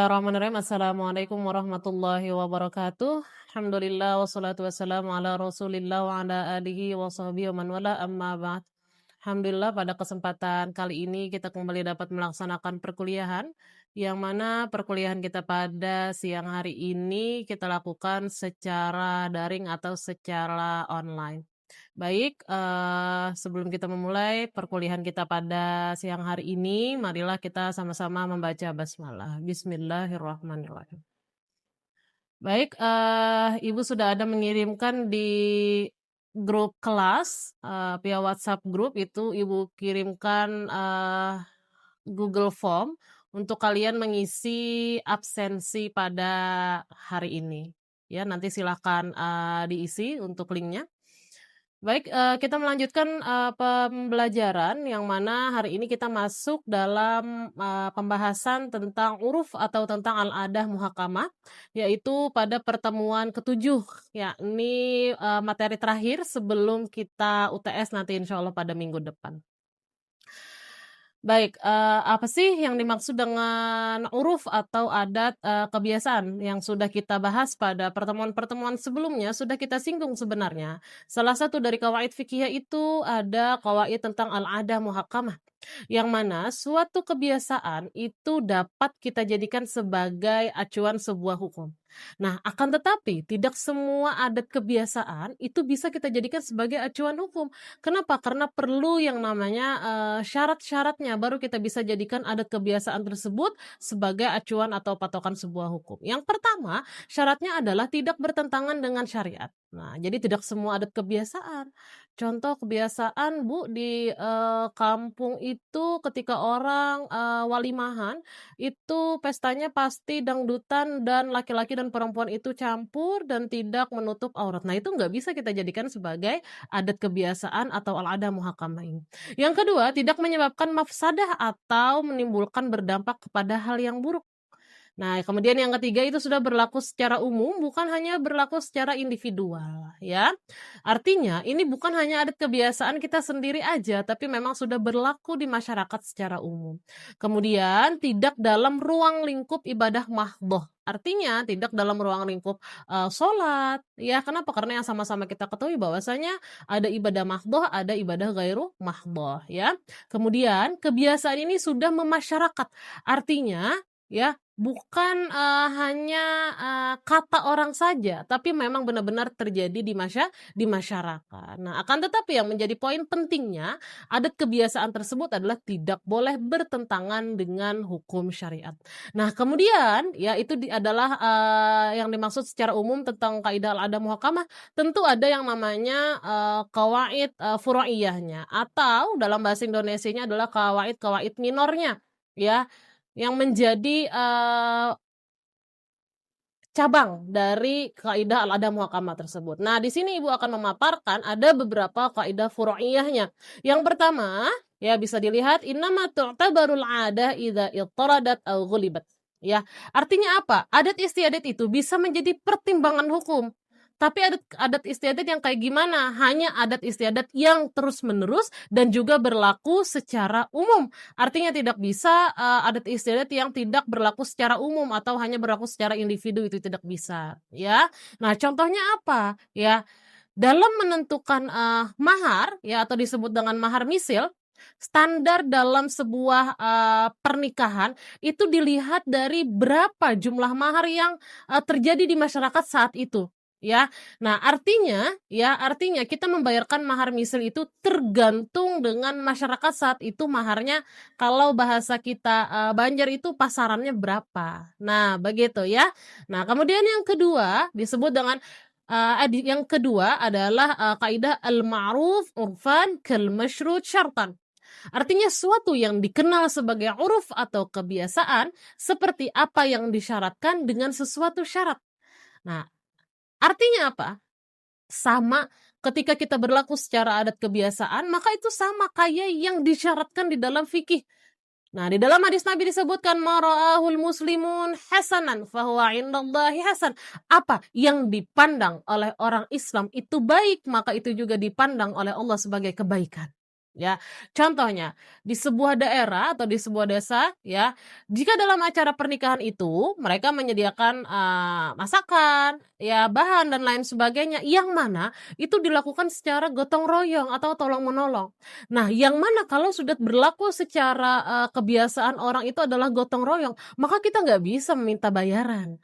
Bismillahirrahmanirrahim. Assalamualaikum warahmatullahi wabarakatuh. Alhamdulillah wassalatu wassalamu ala Rasulillah wa ala alihi wa sahbihi wa man wala amma ba'd. Alhamdulillah pada kesempatan kali ini kita kembali dapat melaksanakan perkuliahan yang mana perkuliahan kita pada siang hari ini kita lakukan secara daring atau secara online. Baik, sebelum kita memulai perkuliahan kita pada siang hari ini, marilah kita sama-sama membaca basmalah. Bismillahirrahmanirrahim. Baik, Ibu sudah ada mengirimkan di grup kelas, via WhatsApp grup itu Ibu kirimkan, Google Form untuk kalian mengisi absensi pada hari ini. Ya, nanti silakan, diisi untuk linknya. Baik, kita melanjutkan, pembelajaran yang mana hari ini kita masuk dalam, pembahasan tentang uruf atau tentang al-'adah muhakamah, yaitu pada pertemuan ke-7, yakni, materi terakhir sebelum kita UTS nanti insyaallah pada minggu depan. Baik, apa sih yang dimaksud dengan uruf atau adat, kebiasaan yang sudah kita bahas pada pertemuan-pertemuan sebelumnya, sudah kita singgung sebenarnya. Salah satu dari qawaid fikihiyah itu ada qawaid tentang al-'adah muhakkamah, yang mana suatu kebiasaan itu dapat kita jadikan sebagai acuan sebuah hukum. Nah, akan tetapi tidak semua adat kebiasaan itu bisa kita jadikan sebagai acuan hukum. Kenapa? Karena perlu yang namanya, syarat-syaratnya baru kita bisa jadikan adat kebiasaan tersebut sebagai acuan atau patokan sebuah hukum. Yang pertama, syaratnya adalah tidak bertentangan dengan syariat. Nah, jadi tidak semua adat kebiasaan. Contoh kebiasaan Bu di, kampung itu ketika orang, walimahan, itu pestanya pasti dangdutan dan laki-laki dan perempuan itu campur dan tidak menutup aurat. Nah, itu nggak bisa kita jadikan sebagai adat kebiasaan atau al-'adah muhakkamah ini. Yang kedua, tidak menyebabkan mafsadah atau menimbulkan berdampak kepada hal yang buruk. Nah, kemudian yang ketiga itu sudah berlaku secara umum, bukan hanya berlaku secara individual, ya. Artinya, ini bukan hanya adat kebiasaan kita sendiri aja, tapi memang sudah berlaku di masyarakat secara umum. Kemudian, tidak dalam ruang lingkup ibadah mahdhoh. Artinya, tidak dalam ruang lingkup, sholat, ya. Kenapa? Karena yang sama-sama kita ketahui bahwasanya ada ibadah mahdhoh, ada ibadah ghairu mahdhoh, ya. Kemudian, kebiasaan ini sudah memasyarakat. Artinya, ya, bukan, hanya, kata orang saja, tapi memang benar-benar terjadi di masyarakat. Nah, akan tetapi yang menjadi poin pentingnya, adat kebiasaan tersebut adalah tidak boleh bertentangan dengan hukum syariat. Nah, kemudian, ya itu adalah, yang dimaksud secara umum tentang kaidah al-'adah muhakkamah, tentu ada yang namanya, qawaid, furu'iyahnya atau dalam bahasa Indonesianya adalah qawaid-qawaid minornya, ya. Yang menjadi, cabang dari kaidah al-'adah muhakkamah tersebut. Nah, di sini Ibu akan memaparkan ada beberapa kaidah furu'iyahnya. Yang pertama, ya bisa dilihat innama tu'tabarul 'adah idza ittaradat aw ghulibat. Ya, artinya apa? Adat istiadat itu bisa menjadi pertimbangan hukum. Tapi adat adat istiadat yang kayak gimana? Hanya adat istiadat yang terus-menerus dan juga berlaku secara umum. Artinya tidak bisa, adat istiadat yang tidak berlaku secara umum atau hanya berlaku secara individu, itu tidak bisa, ya. Nah, contohnya apa? Ya, dalam menentukan, mahar, ya atau disebut dengan mahar misil, standar dalam sebuah, pernikahan itu dilihat dari berapa jumlah mahar yang, terjadi di masyarakat saat itu, ya. Nah, artinya kita membayarkan mahar misil itu tergantung dengan masyarakat saat itu maharnya kalau bahasa kita, Banjar itu pasarannya berapa. Nah, begitu ya. Nah, kemudian yang kedua disebut dengan, yang kedua adalah, kaidah al-ma'ruf urfan kal masyrut syartan. Artinya suatu yang dikenal sebagai uruf atau kebiasaan seperti apa yang disyaratkan dengan sesuatu syarat. Nah, artinya apa? Sama ketika kita berlaku secara adat kebiasaan, maka itu sama kayak yang disyaratkan di dalam fikih. Nah, di dalam hadis Nabi disebutkan ma ra'ahul muslimun hasanan fahuwa 'indallahi hasan. Apa yang dipandang oleh orang Islam itu baik, maka itu juga dipandang oleh Allah sebagai kebaikan. ya. Contohnya, di sebuah daerah atau di sebuah desa ya, jika dalam acara pernikahan itu mereka menyediakan, masakan, ya bahan dan lain sebagainya, yang mana itu dilakukan secara gotong royong atau tolong-menolong. Nah, yang mana kalau sudah berlaku secara, kebiasaan orang itu adalah gotong royong, maka kita nggak bisa meminta bayaran.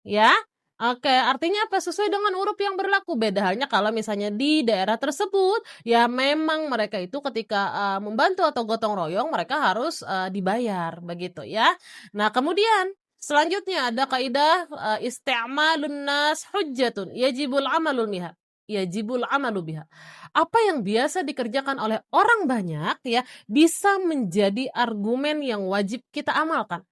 Ya? Oke, artinya apa? Sesuai dengan uruf yang berlaku. Beda halnya kalau misalnya di daerah tersebut, ya memang mereka itu ketika, membantu atau gotong royong, mereka harus, dibayar, begitu ya. Nah, kemudian selanjutnya ada kaidah, isti'malun nas hujjatun yajibul amalul biha yajibul amalu biha. Apa yang biasa dikerjakan oleh orang banyak ya, bisa menjadi argumen yang wajib kita amalkan.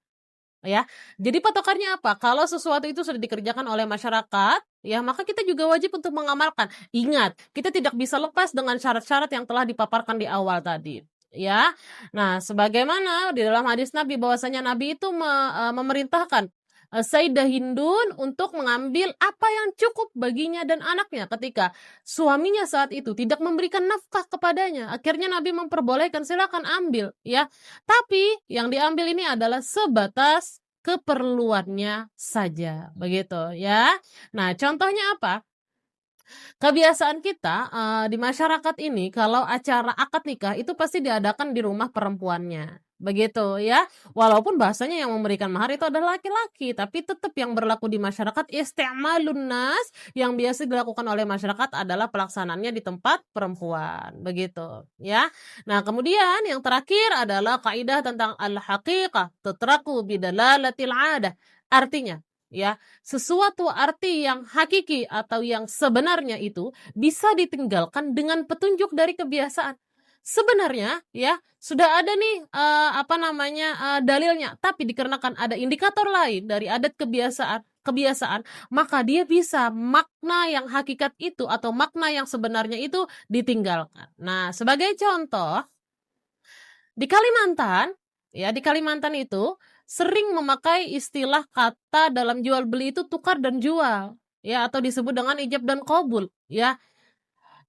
Ya, jadi patokannya apa? Kalau sesuatu itu sudah dikerjakan oleh masyarakat, ya maka kita juga wajib untuk mengamalkan. Ingat, kita tidak bisa lepas dengan syarat-syarat yang telah dipaparkan di awal tadi, ya. Nah, sebagaimana di dalam hadis Nabi bahwasanya Nabi itu memerintahkan, Sayyidah Hindun untuk mengambil apa yang cukup baginya dan anaknya ketika suaminya saat itu tidak memberikan nafkah kepadanya. Akhirnya Nabi memperbolehkan, "Silakan ambil," ya. Tapi yang diambil ini adalah sebatas keperluannya saja, begitu ya. Nah, contohnya apa? Kebiasaan kita, di masyarakat ini kalau acara akad nikah itu pasti diadakan di rumah perempuannya, begitu ya. Walaupun bahasanya yang memberikan mahar itu adalah laki-laki, tapi tetap yang berlaku di masyarakat isti'malun nas, yang biasa dilakukan oleh masyarakat adalah pelaksanaannya di tempat perempuan, begitu ya. Nah, kemudian yang terakhir adalah kaidah tentang al-haqiqah tutraku bidalalatil 'adah. Artinya, ya, sesuatu arti yang hakiki atau yang sebenarnya itu bisa ditinggalkan dengan petunjuk dari kebiasaan. Sebenarnya ya, sudah ada nih, apa namanya, dalilnya, tapi dikarenakan ada indikator lain dari adat kebiasaan, maka dia bisa makna yang hakikat itu atau makna yang sebenarnya itu ditinggalkan. Nah, sebagai contoh, di Kalimantan, ya di Kalimantan itu sering memakai istilah kata dalam jual beli itu tukar dan jual, ya atau disebut dengan ijab dan qabul, ya.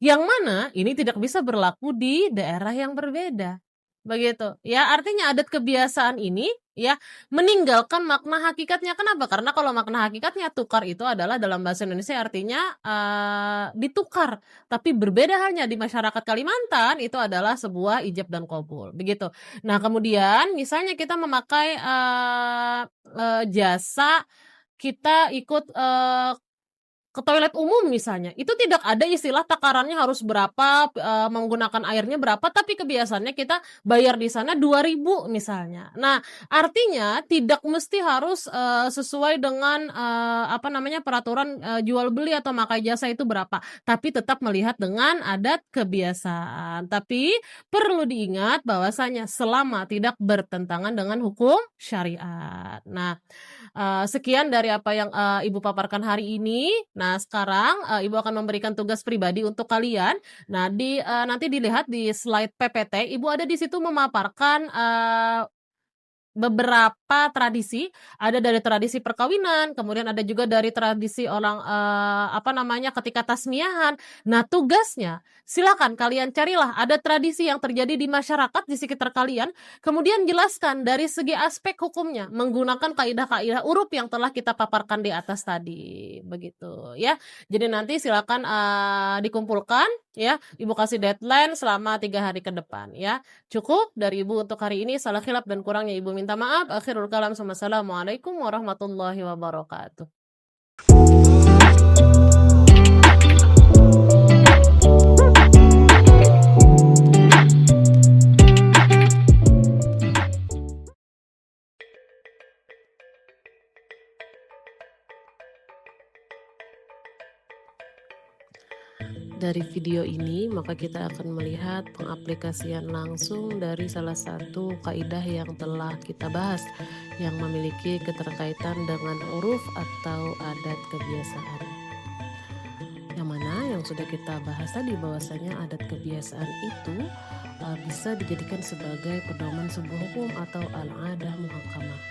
Yang mana ini tidak bisa berlaku di daerah yang berbeda, begitu. Ya artinya adat kebiasaan ini ya meninggalkan makna hakikatnya. Kenapa? Karena kalau makna hakikatnya tukar itu adalah dalam bahasa Indonesia artinya, ditukar, tapi berbeda halnya di masyarakat Kalimantan itu adalah sebuah ijab dan qabul, begitu. Nah kemudian misalnya kita memakai, jasa kita ikut, ke toilet umum misalnya, itu tidak ada istilah takarannya harus berapa, menggunakan airnya berapa, tapi kebiasaannya kita bayar di sana 2.000 misalnya. Nah, artinya tidak mesti harus, sesuai dengan, apa namanya, peraturan, jual beli atau pakai jasa itu berapa, tapi tetap melihat dengan adat kebiasaan. Tapi perlu diingat bahwasanya selama tidak bertentangan dengan hukum syariat. Nah, sekian dari apa yang, Ibu paparkan hari ini. Nah, sekarang, Ibu akan memberikan tugas pribadi untuk kalian. Nah, nanti dilihat di slide PPT, Ibu ada di situ memaparkan, beberapa tradisi, ada dari tradisi perkawinan, kemudian ada juga dari tradisi orang, apa namanya, ketika tasmiyahan. Nah, tugasnya silakan kalian carilah ada tradisi yang terjadi di masyarakat di sekitar kalian, kemudian jelaskan dari segi aspek hukumnya menggunakan kaidah-kaidah uruf yang telah kita paparkan di atas tadi, begitu ya. Jadi nanti silakan, dikumpulkan ya, Ibu kasih deadline selama 3 hari ke depan ya. Cukup dari Ibu untuk hari ini, salah khilaf dan kurangnya Ibu minta maaf. Akhirul kalam, wassalamualaikum warahmatullahi wabarakatuh. Dari video ini, maka kita akan melihat pengaplikasian langsung dari salah satu kaidah yang telah kita bahas, yang memiliki keterkaitan dengan uruf atau adat kebiasaan. Yang mana yang sudah kita bahas tadi bahwasanya adat kebiasaan itu bisa dijadikan sebagai pedoman sebuah hukum atau al-adah muhakkamah.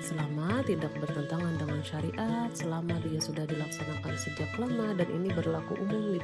Selama tidak bertentangan dengan syariat, selama dia sudah dilaksanakan sejak lama dan ini berlaku umum di